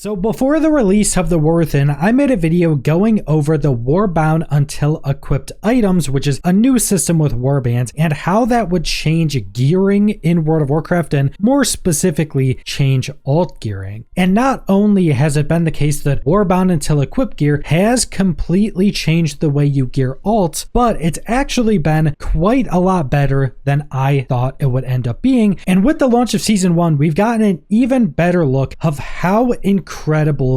So before the release of the War Within, I made a video going over the Warbound until equipped items, which is a new system with warbands, and how that would change gearing in World of Warcraft and more specifically change alt gearing. And not only has it been the case that Warbound until equipped gear has completely changed the way you gear alts, but it's actually been quite a lot better than I thought it would end up being. And with the launch of Season 1, we've gotten an even better look of how incredible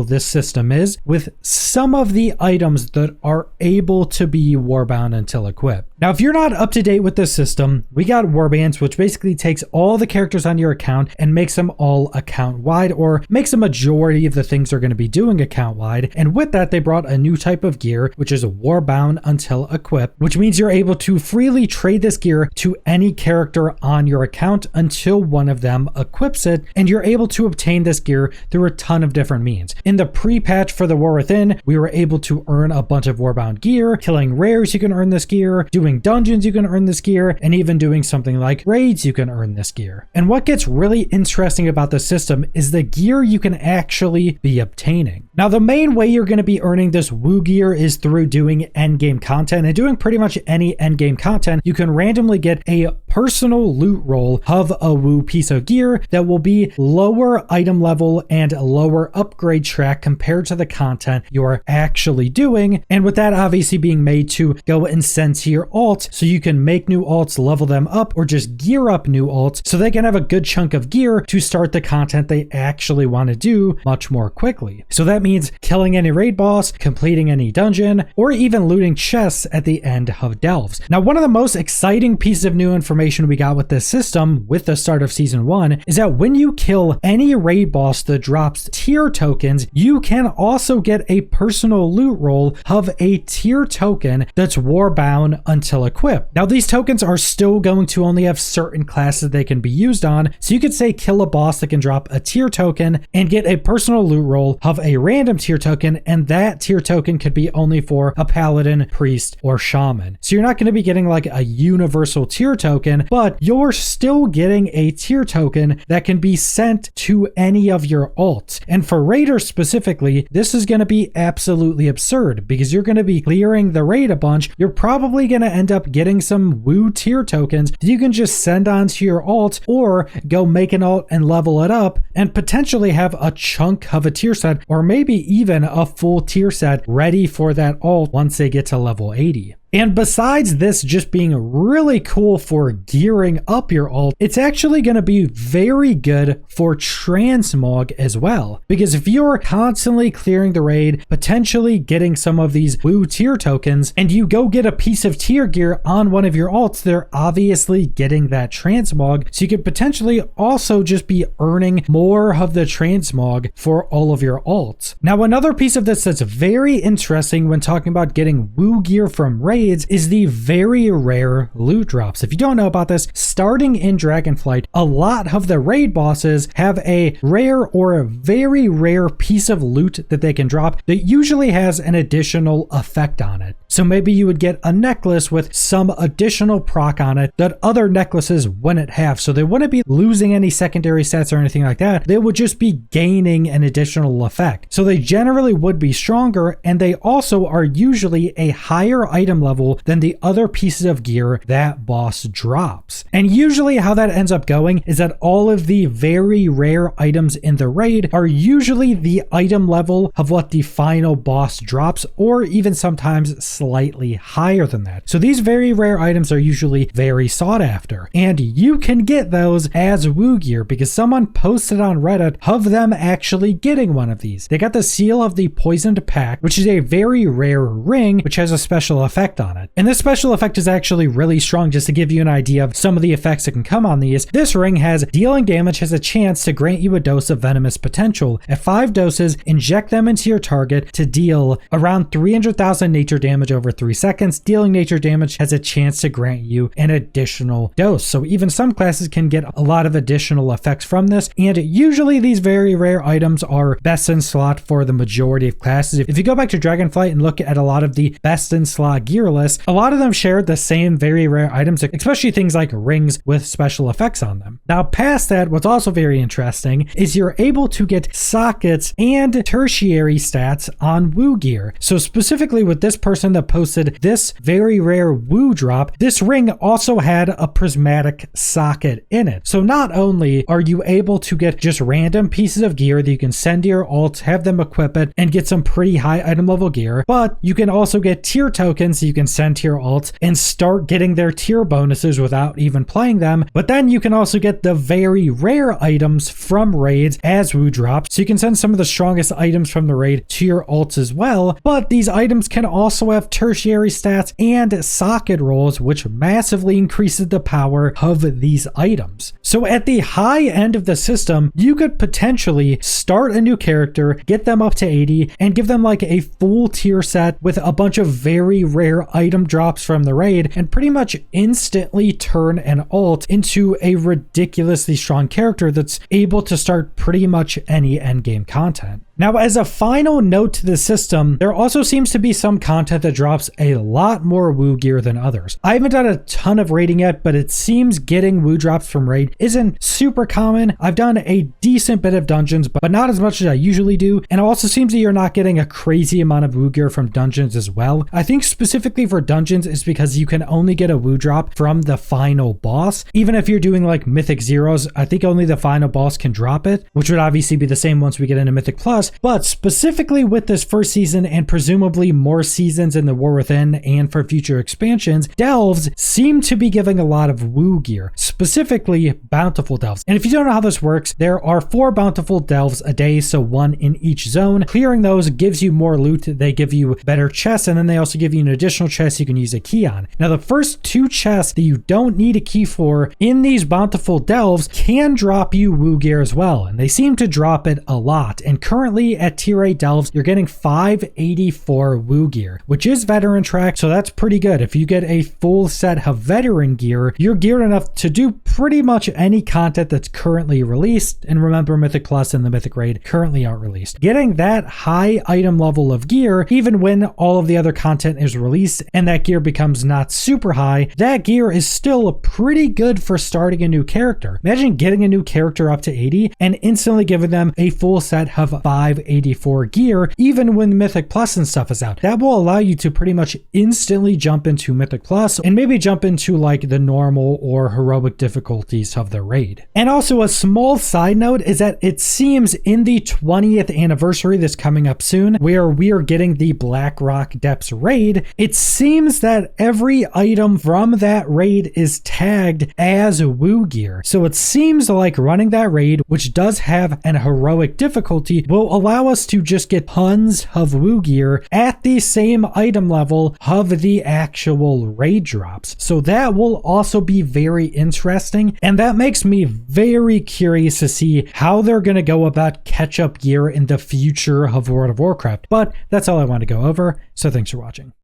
this system is with some of the items that are able to be Warbound until equipped. Now, if you're not up to date with this system, we got Warbands, which basically takes all the characters on your account and makes them all account wide, or makes a majority of the things they're going to be doing account wide. And with that, they brought a new type of gear, which is Warbound until equipped, which means you're able to freely trade this gear to any character on your account until one of them equips it. And you're able to obtain this gear through a ton of different means. In the pre-patch for the War Within, we were able to earn a bunch of Warbound gear. Killing rares, you can earn this gear. Doing dungeons, you can earn this gear. And even doing something like raids, you can earn this gear. And what gets really interesting about the system is the gear you can actually be obtaining. Now, the main way you're going to be earning this WoW gear is through doing endgame content, and doing pretty much any endgame content, you can randomly get a personal loot roll of a WoW piece of gear that will be lower item level and lower upgrade track compared to the content you're actually doing. And with that obviously being made to go and send to your alt, so you can make new alts, level them up, or just gear up new alts so they can have a good chunk of gear to start the content they actually want to do much more quickly. So that means killing any raid boss, completing any dungeon, or even looting chests at the end of delves. Now, one of the most exciting pieces of new information we got with this system with the start of Season 1 is that when you kill any raid boss that drops tier tokens, you can also get a personal loot roll of a tier token that's Warbound until equipped. Now, these tokens are still going to only have certain classes they can be used on, so you could say kill a boss that can drop a tier token and get a personal loot roll of a random tier token, and that tier token could be only for a paladin, priest, or shaman. So you're not going to be getting like a universal tier token, but you're still getting a tier token that can be sent to any of your alts. And for raiders specifically, this is going to be absolutely absurd because you're going to be clearing the raid a bunch. You're probably going to end up getting some WoW tier tokens that you can just send onto your alt, or go make an alt and level it up and potentially have a chunk of a tier set, or maybe even a full tier set ready for that alt once they get to level 80. And besides this just being really cool for gearing up your alt, it's actually going to be very good for transmog as well. Because if you're constantly clearing the raid, potentially getting some of these WoW tier tokens, and you go get a piece of tier gear on one of your alts, they're obviously getting that transmog. So you could potentially also just be earning more of the transmog for all of your alts. Now, another piece of this that's very interesting when talking about getting WoW gear from raids is the very rare loot drops. If you don't know about this, starting in Dragonflight, a lot of the raid bosses have a rare or a very rare piece of loot that they can drop that usually has an additional effect on it. So maybe you would get a necklace with some additional proc on it that other necklaces wouldn't have. So they wouldn't be losing any secondary stats or anything like that. They would just be gaining an additional effect. So they generally would be stronger, and they also are usually a higher item level than the other pieces of gear that boss drops. And usually how that ends up going is that all of the very rare items in the raid are usually the item level of what the final boss drops, or even sometimes slightly higher than that. So these very rare items are usually very sought after, and you can get those as WoW gear because someone posted on Reddit of them actually getting one of these. They got the seal of the Poisoned Pack, which is a very rare ring which has a special effect on it. And this special effect is actually really strong. Just to give you an idea of some of the effects that can come on these, this ring has dealing damage has a chance to grant you a dose of venomous potential. At 5 doses, inject them into your target to deal around 300,000 nature damage over 3 seconds. Dealing nature damage has a chance to grant you an additional dose. So even some classes can get a lot of additional effects from this. And usually these very rare items are best in slot for the majority of classes. If you go back to Dragonflight and look at a lot of the best in slot gear tier list, a lot of them shared the same very rare items, especially things like rings with special effects on them. Now, past that, what's also very interesting is you're able to get sockets and tertiary stats on WoW gear. So specifically with this person that posted this very rare WoW drop, this ring also had a prismatic socket in it. So not only are you able to get just random pieces of gear that you can send to your alt, have them equip it, and get some pretty high item level gear, but you can also get tier tokens that you can send to your alt and start getting their tier bonuses without even playing them. But then you can also get the very rare items from raids as WoW drops. So you can send some of the strongest items from the raid to your alts as well, but these items can also have tertiary stats and socket rolls, which massively increases the power of these items. So at the high end of the system, you could potentially start a new character, get them up to 80, and give them like a full tier set with a bunch of very rare item drops from the raid, and pretty much instantly turn an alt into a ridiculously strong character that's able to start pretty much any endgame content. Now, as a final note to the system, there also seems to be some content that drops a lot more WoW gear than others. I haven't done a ton of raiding yet, but it seems getting WoW drops from raid isn't super common. I've done a decent bit of dungeons, but not as much as I usually do. And it also seems that you're not getting a crazy amount of WoW gear from dungeons as well. I think specifically for dungeons is because you can only get a WoW drop from the final boss. Even if you're doing like Mythic Zeros, I think only the final boss can drop it, which would obviously be the same once we get into Mythic Plus. But specifically with this first season and presumably more seasons in the War Within and for future expansions, delves seem to be giving a lot of WoW gear, specifically bountiful delves. And if you don't know how this works, there are 4 bountiful delves a day, so 1 in each zone. Clearing those gives you more loot, they give you better chests, and then they also give you an additional chest you can use a key on. Now the first 2 chests that you don't need a key for in these bountiful delves can drop you WoW gear as well, and they seem to drop it a lot. And currently at tier 8 delves, you're getting 584 WoW gear, which is veteran track, so that's pretty good. If you get a full set of veteran gear, you're geared enough to do pretty much any content that's currently released. And remember, Mythic Plus and the Mythic Raid currently aren't released. Getting that high item level of gear, even when all of the other content is released and that gear becomes not super high, that gear is still pretty good for starting a new character. Imagine getting a new character up to 80 and instantly giving them a full set of 584 gear, even when Mythic Plus and stuff is out. That will allow you to pretty much instantly jump into Mythic Plus and maybe jump into like the normal or heroic difficulties of the raid. And also a small side note is that it seems in the 20th anniversary that's coming up soon, where we are getting the Blackrock Depths raid, it seems that every item from that raid is tagged as WoW gear. So it seems like running that raid, which does have an heroic difficulty, will allow us to just get tons of WoW gear at the same item level of the actual raid drops. So that will also be very interesting, and that makes me very curious to see how they're going to go about catch-up gear in the future of World of Warcraft. But that's all I want to go over, so thanks for watching.